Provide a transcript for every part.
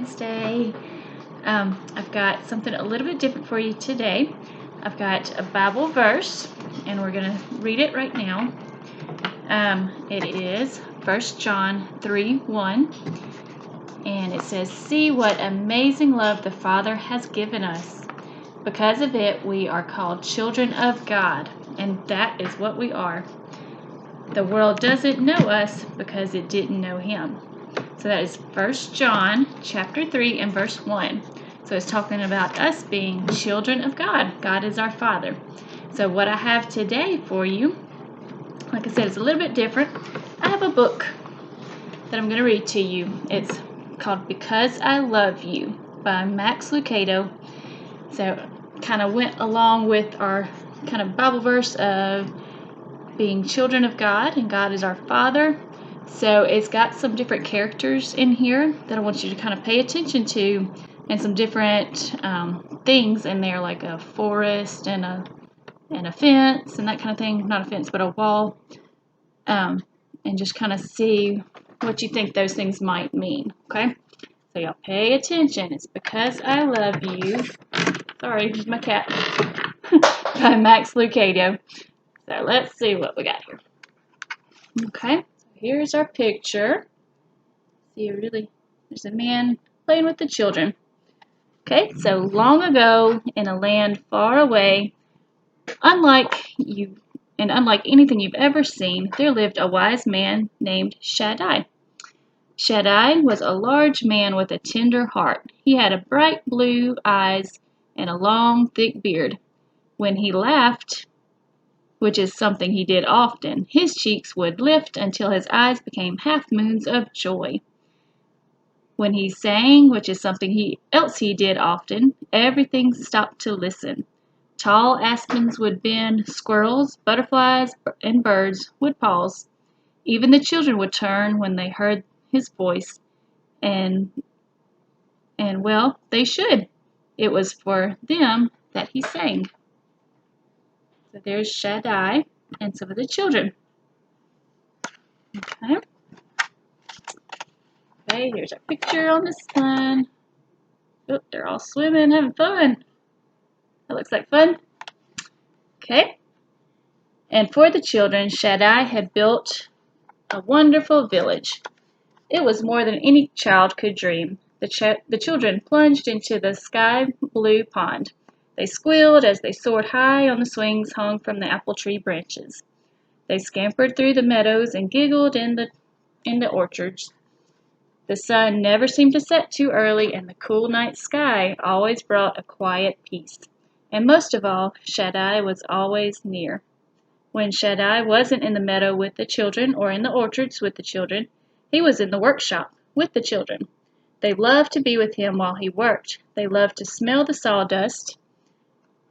Wednesday. I've got something a little bit different for you today. I've got a Bible verse, and we're going to read it right now. It is 1 John 3:1, and it says, "See what amazing love the Father has given us. Because of it, we are called children of God," and that is what we are. The world doesn't know us because it didn't know Him. So that is 1 John chapter 3 and verse 1. So it's talking about us being children of God. God is our Father. So what I have today for you, like I said, it's a little bit different. I have a book that I'm going to read to you. It's called Because I Love You by Max Lucado. So kind of went along with our kind of Bible verse of being children of God, and God is our Father. So it's got some different characters in here that I want you to kind of pay attention to, and some different things in there, like a forest and a fence and that kind of thing. Not a fence, but a wall. And just kind of see what you think those things might mean. Okay? So y'all pay attention. It's Because I Love You. Sorry, this is my cat. By Max Lucado. So let's see what we got here. Okay, so here's our picture. See, there's a man playing with the children. Okay, so long ago in a land far away, unlike anything you've ever seen, there lived a wise man named Shaddai. Shaddai was a large man with a tender heart. He had bright blue eyes and a long, thick beard. When he laughed, which is something he did often, his cheeks would lift until his eyes became half-moons of joy. When he sang, which is something else he did often, everything stopped to listen. Tall aspens would bend, squirrels, butterflies, and birds would pause. Even the children would turn when they heard his voice, and well, they should. It was for them that he sang. So there's Shaddai and some of the children. Okay, here's our picture on the sun. Oh, they're all swimming, having fun. That looks like fun. Okay. And for the children, Shaddai had built a wonderful village. It was more than any child could dream. The children plunged into the sky blue pond. They squealed as they soared high on the swings hung from the apple tree branches. They scampered through the meadows and giggled in the orchards. The sun never seemed to set too early, and the cool night sky always brought a quiet peace. And most of all, Shaddai was always near. When Shaddai wasn't in the meadow with the children or in the orchards with the children, he was in the workshop with the children. They loved to be with him while he worked. They loved to smell the sawdust,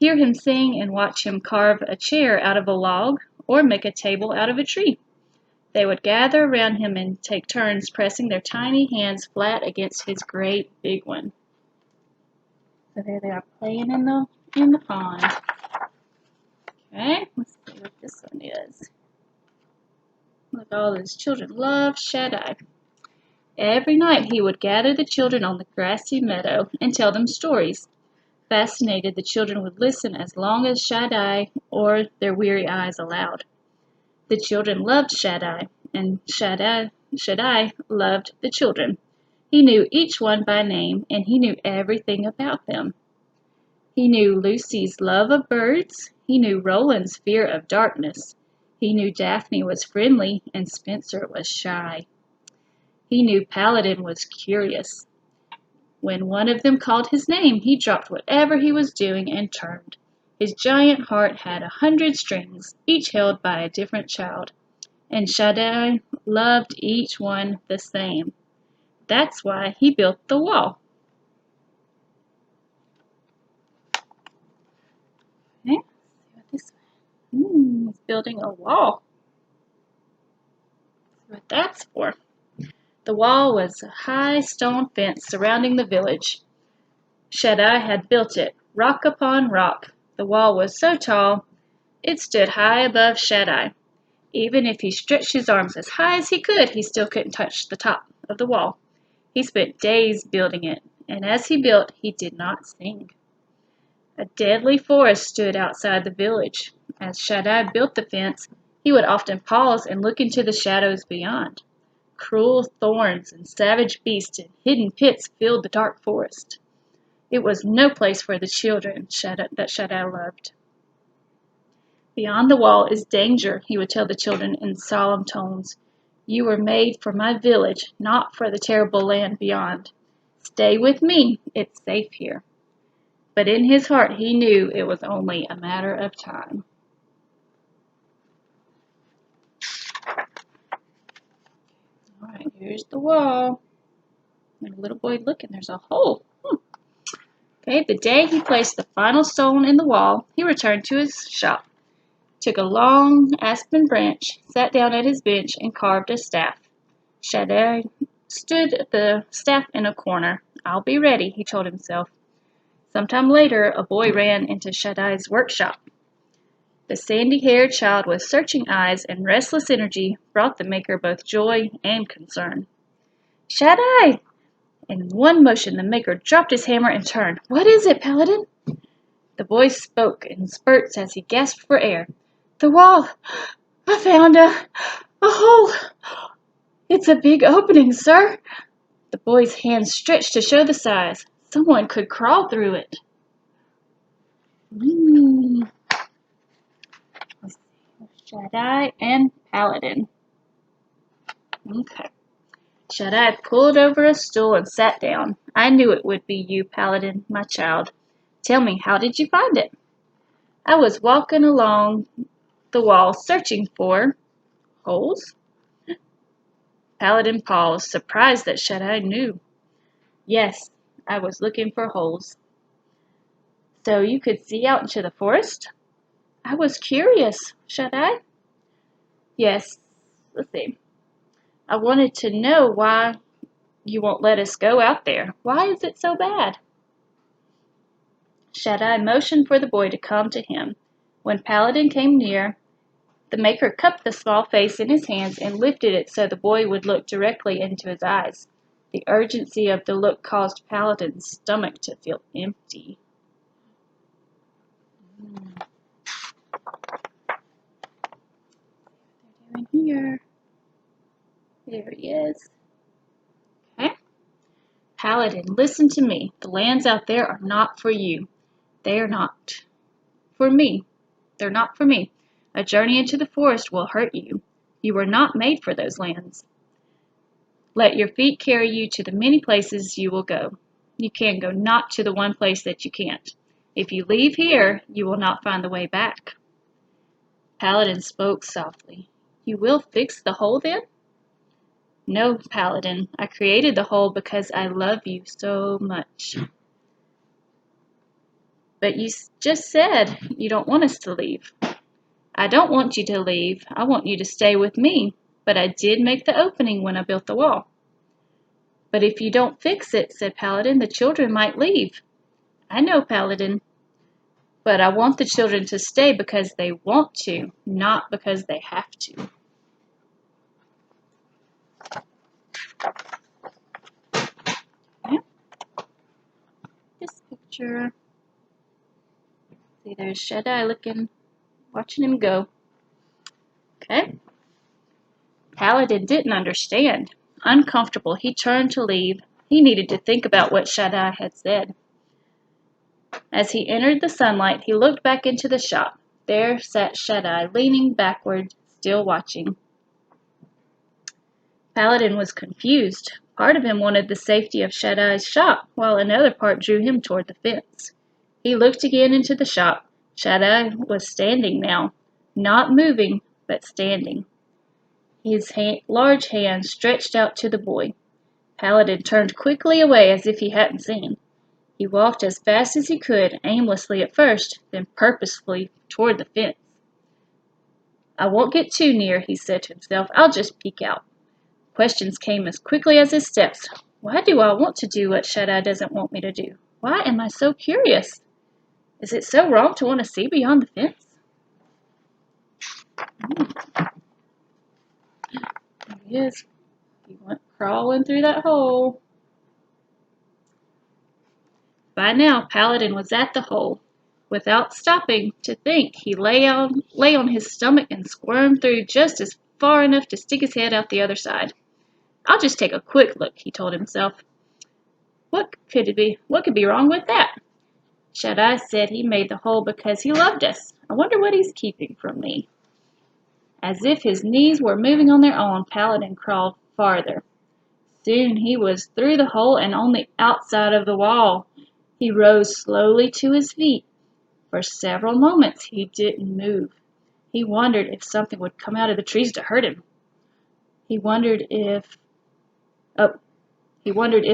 hear him sing, and watch him carve a chair out of a log or make a table out of a tree. They would gather around him and take turns pressing their tiny hands flat against his great big one. So there they are playing in the pond. Okay, let's see what this one is. Look, all those children love Shaddai. Every night he would gather the children on the grassy meadow and tell them stories. Fascinated, the children would listen as long as Shaddai or their weary eyes allowed. The children loved Shaddai, and Shaddai loved the children. He knew each one by name, and he knew everything about them. He knew Lucy's love of birds. He knew Roland's fear of darkness. He knew Daphne was friendly and Spencer was shy. He knew Paladin was curious. When one of them called his name, he dropped whatever he was doing and turned. His giant heart had 100 strings, each held by a different child. And Shaddai loved each one the same. That's why he built the wall. Okay, let's see what this one. He's building a wall. That's what that's for. The wall was a high stone fence surrounding the village. Shaddai had built it, rock upon rock. The wall was so tall, it stood high above Shaddai. Even if he stretched his arms as high as he could, he still couldn't touch the top of the wall. He spent days building it, and as he built, he did not sing. A deadly forest stood outside the village. As Shaddai built the fence, he would often pause and look into the shadows beyond. Cruel thorns and savage beasts and hidden pits filled the dark forest. It was no place for the children that Shaddai loved. Beyond the wall is danger, he would tell the children in solemn tones. You were made for my village, not for the terrible land beyond. Stay with me, it's safe here. But in his heart he knew it was only a matter of time. All right, here's the wall. And the little boy, look, and there's a hole. Okay, the day he placed the final stone in the wall, he returned to his shop, took a long aspen branch, sat down at his bench, and carved a staff. Shaddai stood the staff in a corner. I'll be ready, he told himself. Sometime later, a boy ran into Shaddai's workshop. The sandy-haired child with searching eyes and restless energy brought the maker both joy and concern. Shaddai! In one motion, the maker dropped his hammer and turned. What is it, Paladin? The boy spoke in spurts as he gasped for air. The wall! I found a hole! It's a big opening, sir. The boy's hands stretched to show the size. Someone could crawl through it. Shaddai and Paladin. Okay. Shaddai pulled over a stool and sat down. I knew it would be you, Paladin, my child. Tell me, how did you find it? I was walking along the wall searching for holes. Paladin paused, surprised that Shaddai knew. Yes, I was looking for holes. So you could see out into the forest? I was curious, Shaddai. Yes, let's see. I wanted to know why you won't let us go out there. Why is it so bad? Shaddai motioned for the boy to come to him. When Paladin came near, the maker cupped the small face in his hands and lifted it so the boy would look directly into his eyes. The urgency of the look caused Paladin's stomach to feel empty. They're doing here. There he is. Okay. Paladin, listen to me. The lands out there are not for you. They are not for me. They're not for me. A journey into the forest will hurt you. You were not made for those lands. Let your feet carry you to the many places you will go. You can go, not to the one place that you can't. If you leave here, you will not find the way back. Paladin spoke softly. You will fix the hole then? No, Paladin. I created the hole because I love you so much. But you just said you don't want us to leave. I don't want you to leave. I want you to stay with me. But I did make the opening when I built the wall. But if you don't fix it, said Paladin, the children might leave. I know, Paladin. But I want the children to stay because they want to, not because they have to. Okay. This picture. See, there's Shaddai looking, watching him go. Okay. Paladin didn't understand. Uncomfortable, he turned to leave. He needed to think about what Shaddai had said. As he entered the sunlight, he looked back into the shop. There sat Shaddai, leaning backward, still watching. Paladin was confused. Part of him wanted the safety of Shaddai's shop, while another part drew him toward the fence. He looked again into the shop. Shaddai was standing now, not moving, but standing. His large hand stretched out to the boy. Paladin turned quickly away as if he hadn't seen. He walked as fast as he could, aimlessly at first, then purposefully toward the fence. I won't get too near, he said to himself. I'll just peek out. Questions came as quickly as his steps. Why do I want to do what Shaddai doesn't want me to do? Why am I so curious? Is it so wrong to want to see beyond the fence? There he is. He went crawling through that hole. By now, Paladin was at the hole. Without stopping to think, he lay on his stomach and squirmed through just as far enough to stick his head out the other side. I'll just take a quick look, he told himself. What could be wrong with that? Shaddai said he made the hole because he loved us. I wonder what he's keeping from me. As if his knees were moving on their own, Paladin crawled farther. Soon he was through the hole and on the outside of the wall. He rose slowly to his feet. For several moments he didn't move. He wondered if something would come out of the trees to hurt him. He wondered if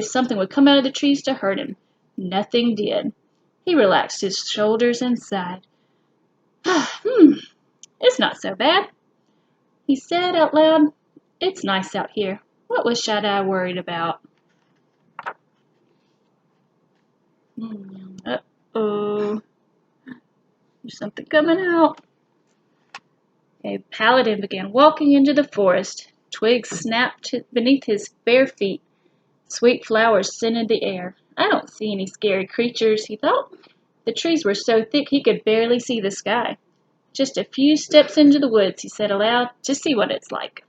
something would come out of the trees to hurt him. Nothing did. He relaxed his shoulders and sighed. It's not so bad. He said out loud, It's nice out here. What was Shaddai worried about? Uh-oh. There's something coming out. A Paladin began walking into the forest. Twigs snapped beneath his bare feet. Sweet flowers scented the air. I don't see any scary creatures, he thought. The trees were so thick he could barely see the sky. Just a few steps into the woods, he said aloud, to see what it's like.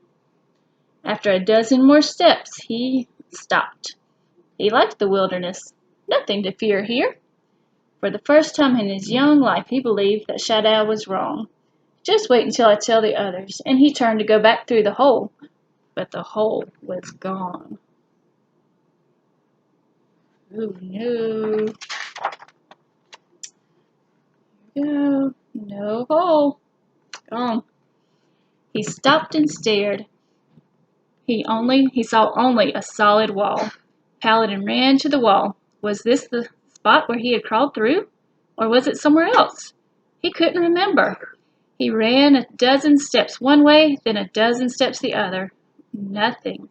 After a dozen more steps, he stopped. He liked the wilderness. Nothing to fear here. For the first time in his young life, he believed that Shaddai was wrong. Just wait until I tell the others. And he turned to go back through the hole. But the hole was gone. Oh no. No, no hole. Gone. He stopped and stared. He saw only a solid wall. Paladin ran to the wall. Was this the spot where he had crawled through? Or was it somewhere else? He couldn't remember. He ran a dozen steps one way, then a dozen steps the other. Nothing.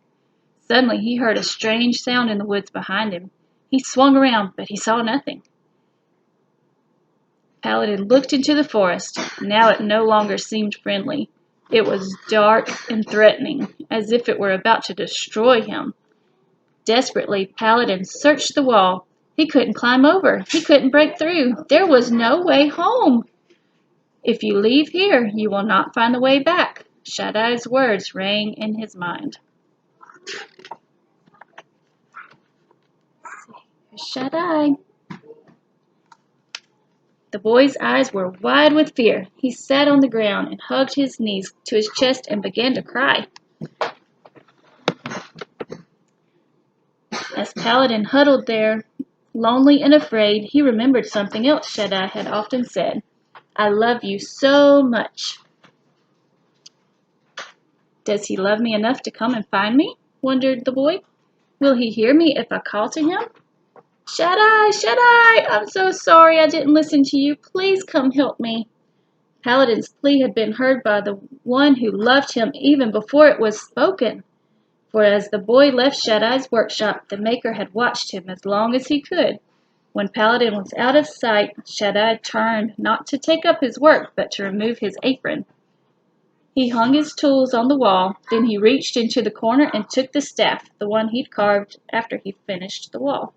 Suddenly he heard a strange sound in the woods behind him. He swung around, but he saw nothing. Paladin looked into the forest. Now it no longer seemed friendly. It was dark and threatening, as if it were about to destroy him. Desperately, Paladin searched the wall. He couldn't climb over. He couldn't break through. There was no way home. If you leave here, you will not find the way back. Shaddai's words rang in his mind. Shaddai. The boy's eyes were wide with fear. He sat on the ground and hugged his knees to his chest and began to cry. As Paladin huddled there, lonely and afraid, he remembered something else Shaddai had often said. I love you so much. Does he love me enough to come and find me? Wondered the boy. Will he hear me if I call to him? Shaddai, Shaddai, I'm so sorry I didn't listen to you. Please come help me. Paladin's plea had been heard by the one who loved him even before it was spoken. For as the boy left Shaddai's workshop, the Maker had watched him as long as he could. When Paladin was out of sight, Shaddai turned not to take up his work, but to remove his apron. He hung his tools on the wall, then he reached into the corner and took the staff, the one he'd carved after he finished the wall.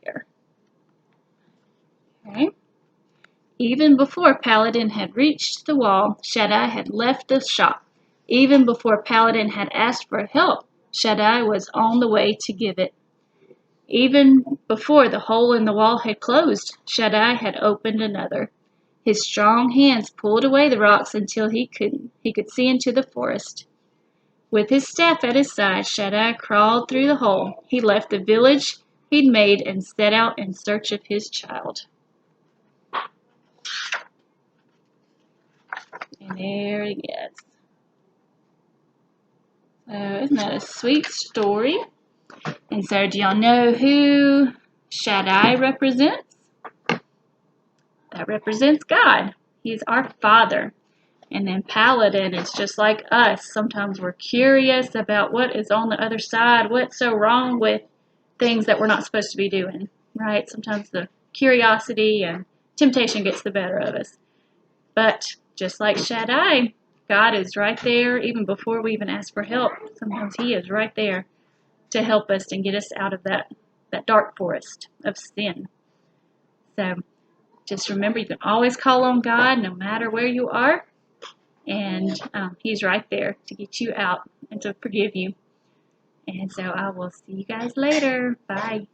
There. Okay. Even before Paladin had reached the wall, Shaddai had left the shop. Even before Paladin had asked for help, Shaddai was on the way to give it. Even before the hole in the wall had closed, Shaddai had opened another. His strong hands pulled away the rocks until he could see into the forest. With his staff at his side, Shaddai crawled through the hole. He left the village he'd made and set out in search of his child. And there he is. So isn't that a sweet story? And so do y'all know who Shaddai represents? That represents God. He's our Father. And then Paladin is just like us. Sometimes we're curious about what is on the other side, what's so wrong with things that we're not supposed to be doing, right? Sometimes the curiosity and temptation gets the better of us. But just like Shaddai, God is right there even before we even ask for help. Sometimes He is right there to help us and get us out of that dark forest of sin. So just remember, you can always call on God no matter where you are, and He's right there to get you out and to forgive you. And so I will see you guys later. Bye.